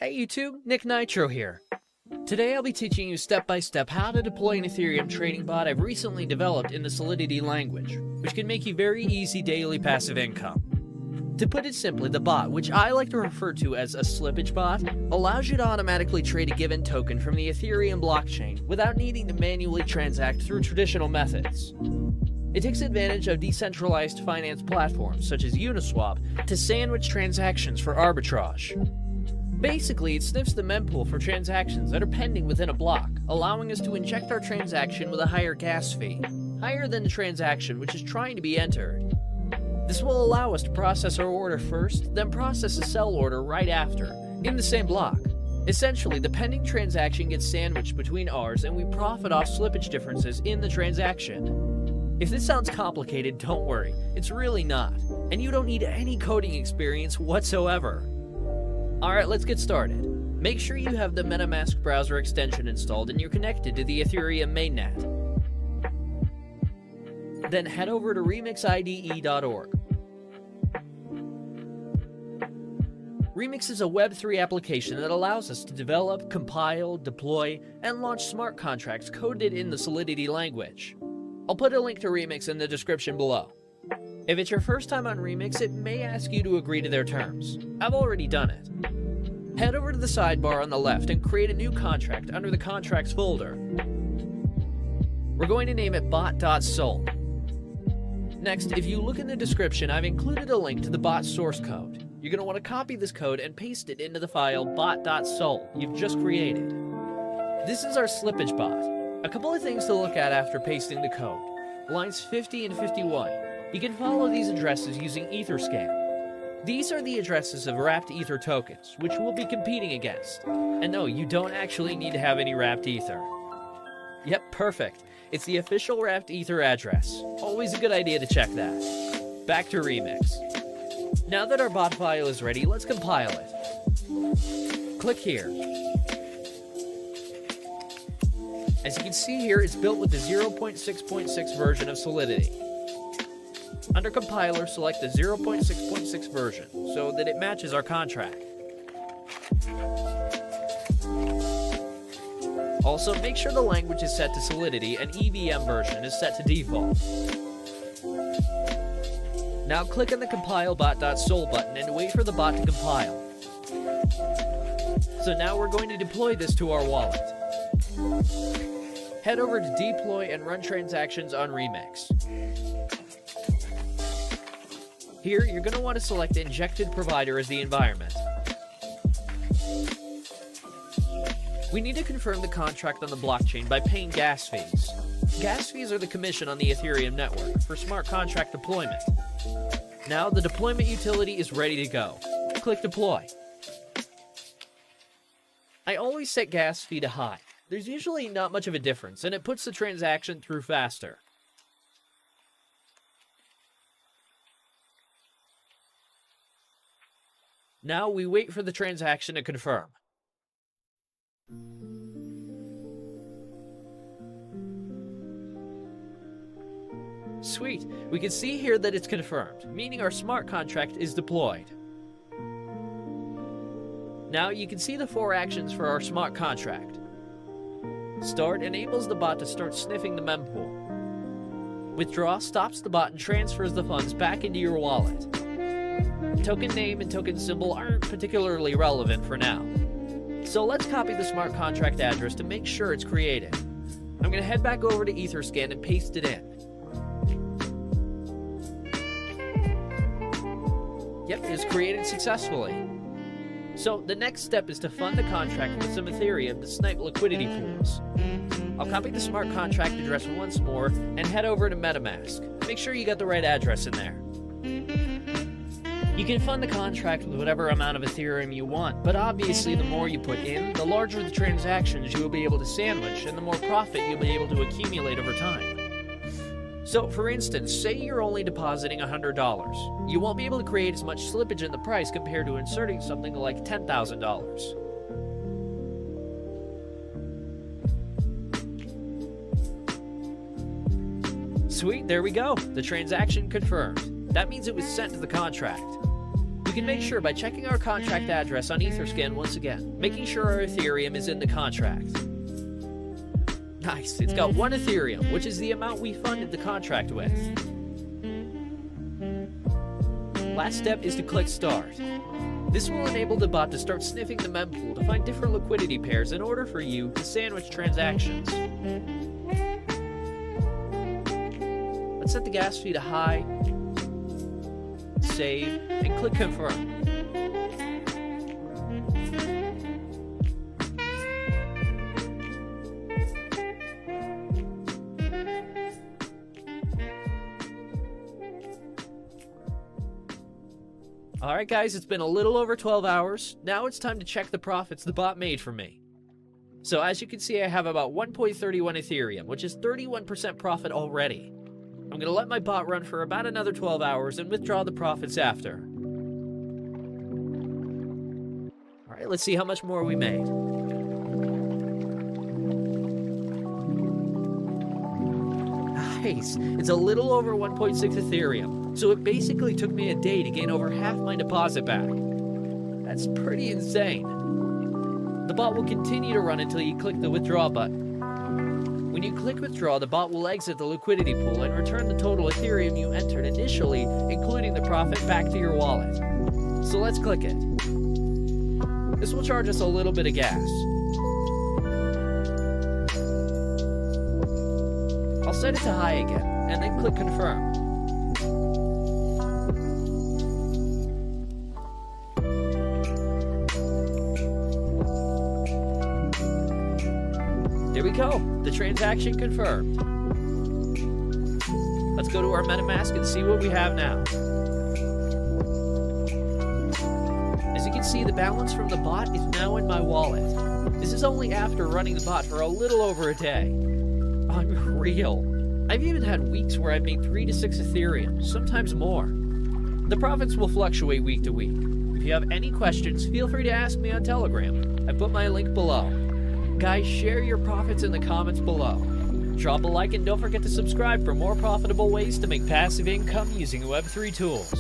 Hey YouTube, Nick Nitro here. Today I'll be teaching you step by step how to deploy an Ethereum trading bot I've recently developed in the Solidity language, which can make you very easy daily passive income. To put it simply, the bot, which I like to refer to as a slippage bot, allows you to automatically trade a given token from the Ethereum blockchain without needing to manually transact through traditional methods. It takes advantage of decentralized finance platforms such as Uniswap to sandwich transactions for arbitrage. Basically, it sniffs the mempool for transactions that are pending within a block, allowing us to inject our transaction with a higher gas fee, higher than the transaction which is trying to be entered. This will allow us to process our order first, then process a sell order right after, in the same block. Essentially, the pending transaction gets sandwiched between ours and we profit off slippage differences in the transaction. If this sounds complicated, don't worry, it's really not, and you don't need any coding experience whatsoever. Alright, let's get started. Make sure you have the MetaMask browser extension installed and you're connected to the Ethereum mainnet. Then head over to remixide.org. Remix is a Web3 application that allows us to develop, compile, deploy, and launch smart contracts coded in the Solidity language. I'll put a link to Remix in the description below. If it's your first time on Remix, it may ask you to agree to their terms. I've already done it. Head over to the sidebar on the left and create a new contract under the Contracts folder. We're going to name it bot.sol. Next, if you look in the description, I've included a link to the bot source code. You're going to want to copy this code and paste it into the file bot.sol you've just created. This is our slippage bot. A couple of things to look at after pasting the code. Lines 50 and 51. You can follow these addresses using Etherscan. These are the addresses of wrapped Ether tokens, which we'll be competing against. And no, you don't actually need to have any wrapped Ether. Yep, perfect. It's the official wrapped Ether address. Always a good idea to check that. Back to Remix. Now that our bot file is ready, let's compile it. Click here. As you can see here, it's built with the 0.6.6 version of Solidity. Under compiler, select the 0.6.6 version so that it matches our contract. Also, make sure the language is set to Solidity and EVM version is set to default. Now click on the compile bot.sol button and wait for the bot to compile. So now we're going to deploy this to our wallet. Head over to deploy and run transactions on Remix. Here, you're going to want to select Injected Provider as the environment. We need to confirm the contract on the blockchain by paying gas fees. Gas fees are the commission on the Ethereum network for smart contract deployment. Now, the deployment utility is ready to go. Click Deploy. I always set gas fee to high. There's usually not much of a difference, and it puts the transaction through faster. Now we wait for the transaction to confirm. Sweet, we can see here that it's confirmed, meaning our smart contract is deployed. Now you can see the 4 actions for our smart contract. Start enables the bot to start sniffing the mempool. Withdraw stops the bot and transfers the funds back into your wallet. Token name and token symbol aren't particularly relevant for now. So let's copy the smart contract address to make sure it's created. I'm going to head back over to Etherscan and paste it in. Yep, it's created successfully. So the next step is to fund the contract with some Ethereum to snipe liquidity pools. I'll copy the smart contract address once more and head over to MetaMask. Make sure you got the right address in there. You can fund the contract with whatever amount of Ethereum you want, but obviously the more you put in, the larger the transactions you will be able to sandwich and the more profit you'll be able to accumulate over time. So, for instance, say you're only depositing $100. You won't be able to create as much slippage in the price compared to inserting something like $10,000. Sweet, there we go. The transaction confirmed. That means it was sent to the contract. We can make sure by checking our contract address on Etherscan once again, making sure our Ethereum is in the contract. Nice, it's got 1 Ethereum, which is the amount we funded the contract with. Last step is to click Start. This will enable the bot to start sniffing the mempool to find different liquidity pairs in order for you to sandwich transactions. Let's set the gas fee to high, save, and click Confirm. Alright guys, it's been a little over 12 hours. Now it's time to check the profits the bot made for me. So as you can see, I have about 1.31 Ethereum, which is 31% profit already. I'm going to let my bot run for about another 12 hours and withdraw the profits after. Alright, let's see how much more we made. Nice! It's a little over 1.6 Ethereum, so it basically took me a day to gain over half my deposit back. That's pretty insane. The bot will continue to run until you click the withdraw button. When you click withdraw, the bot will exit the liquidity pool and return the total Ethereum you entered initially, including the profit, back to your wallet. So let's click it. This will charge us a little bit of gas. I'll set it to high again, and then click Confirm. There we go, the transaction confirmed. Let's go to our MetaMask and see what we have now. As you can see, the balance from the bot is now in my wallet. This is only after running the bot for a little over a day. Unreal. I've even had weeks where I've made 3 to 6 Ethereum, sometimes more. The profits will fluctuate week to week. If you have any questions, feel free to ask me on Telegram. I put my link below. Guys, share your profits in the comments below. Drop a like and don't forget to subscribe for more profitable ways to make passive income using Web3 tools.